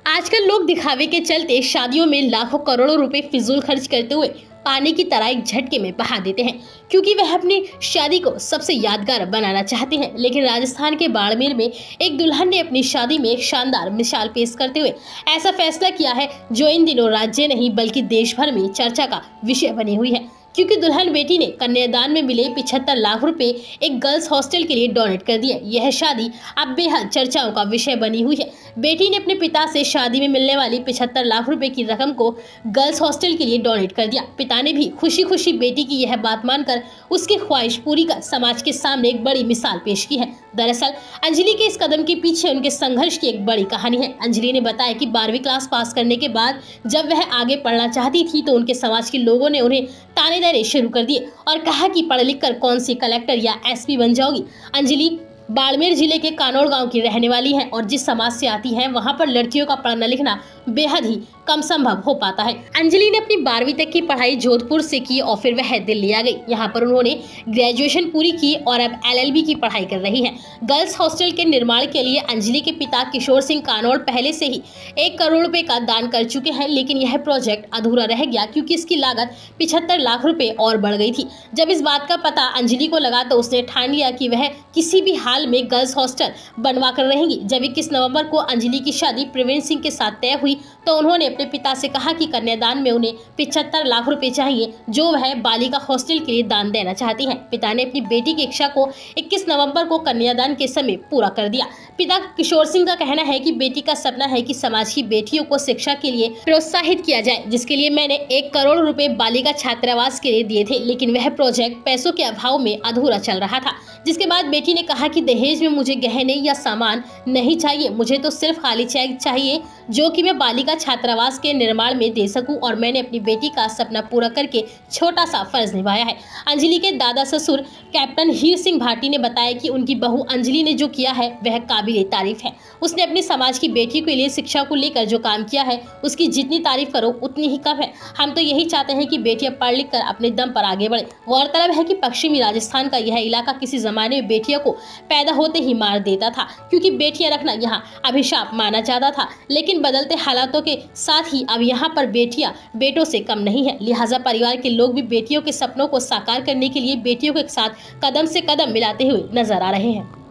आजकल लोग दिखावे के चलते शादियों में लाखों करोड़ों रुपए फिजूल खर्च करते हुए पानी की तरह एक झटके में बहा देते हैं, क्योंकि वह अपनी शादी को सबसे यादगार बनाना चाहते हैं। लेकिन राजस्थान के बाड़मेर में एक दुल्हन ने अपनी शादी में एक शानदार मिसाल पेश करते हुए ऐसा फैसला किया है जो इन दिनों राज्य नहीं बल्कि देश भर में चर्चा का विषय बनी हुई है। क्योंकि दुल्हन बेटी ने कन्यादान में मिले 75 लाख रुपए एक गर्ल्स हॉस्टल के लिए डोनेट कर दिए। यह शादी अब बेहद चर्चाओं का विषय बनी हुई है। बेटी ने अपने पिता से शादी में मिलने वाली 75 लाख रुपए की रकम को गर्ल्स हॉस्टल के लिए डोनेट कर दिया। पिता ने भी खुशी खुशी बेटी की यह बात मानकर उसकी ख्वाहिश पूरी कर समाज के सामने एक बड़ी मिसाल पेश की है। दरअसल अंजलि के इस कदम के पीछे उनके संघर्ष की एक बड़ी कहानी है। अंजलि ने बताया कि 12वीं क्लास पास करने के बाद जब वह आगे पढ़ना चाहती थी तो उनके समाज के लोगों ने उन्हें ताने देने शुरू कर दिए और कहा कि पढ़ लिख कर कौन सी कलेक्टर या एसपी बन जाओगी। अंजलि बाड़मेर जिले के कानौड़ गांव की रहने वाली हैं और जिस समाज से आती हैं वहां पर लड़कियों का पढ़ना लिखना बेहद ही कम संभव हो पाता है। अंजलि ने अपनी 12वीं तक की पढ़ाई जोधपुर से की और फिर वह दिल्ली आ गई। यहाँ पर उन्होंने ग्रेजुएशन पूरी की और अब LLB की पढ़ाई कर रही है। गर्ल्स हॉस्टल के निर्माण के लिए अंजलि के पिता किशोर सिंह कानौड़ पहले से ही 1 करोड़ रुपए का दान कर चुके हैं, लेकिन यह प्रोजेक्ट अधूरा रह गया क्योंकि इसकी लागत 75 लाख रुपए और बढ़ गई थी। जब इस बात का पता अंजलि को लगा तो उसने ठान लिया कि वह किसी भी हाल में गर्ल्स हॉस्टल बनवा कर रहेंगी। जब 21 नवंबर को अंजलि की शादी प्रवीण सिंह के साथ तय हुई तो उन्होंने अपने पिता से कहा कि कन्यादान में उन्हें 75 लाख रुपए चाहिए जो वह बालिका हॉस्टल के लिए दान देना चाहती हैं। पिता ने अपनी बेटी की इच्छा को 21 नवंबर को कन्यादान के समय पूरा कर दिया। पिता किशोर सिंह का कहना है कि बेटी का सपना है कि समाज की बेटियों को शिक्षा के लिए प्रोत्साहित किया जाए, जिसके लिए मैंने 1 करोड़ रुपए बालिका छात्रावास के लिए दिए थे, लेकिन वह प्रोजेक्ट पैसों के अभाव में अधूरा चल रहा था। जिसके बाद बेटी ने कहा कि दहेज में मुझे गहने या सामान नहीं चाहिए, मुझे तो सिर्फ खाली चेक चाहिए जो कि मैं बालिका छात्रावास के निर्माण में दे सकूं और मैंने अपनी बेटी का सपना पूरा करके छोटा सा फर्ज निभाया है। अंजलि के दादा ससुर कैप्टन हीर सिंह भाटी ने बताया कि उनकी बहू अंजलि ने जो किया है वह काबिले तारीफ है। उसने अपने समाज की बेटी के लिए शिक्षा को लेकर जो काम किया है उसकी जितनी तारीफ करो उतनी ही कम है। हम तो यही चाहते हैं कि बेटियां पढ़ लिख कर अपने दम पर आगे बढ़े। गौरतलब है कि पश्चिमी राजस्थान का यह इलाका किसी जमाने में बेटियों को पैदा होते ही मार देता था, क्योंकि बेटियां रखना यहाँ अभिशाप माना जाता था। लेकिन बदलते हालातों के साथ ही अब यहाँ पर बेटियां बेटों से कम नहीं है। लिहाजा परिवार के लोग भी बेटियों के सपनों को साकार करने के लिए बेटियों के साथ कदम से कदम मिलाते हुए नजर आ रहे हैं।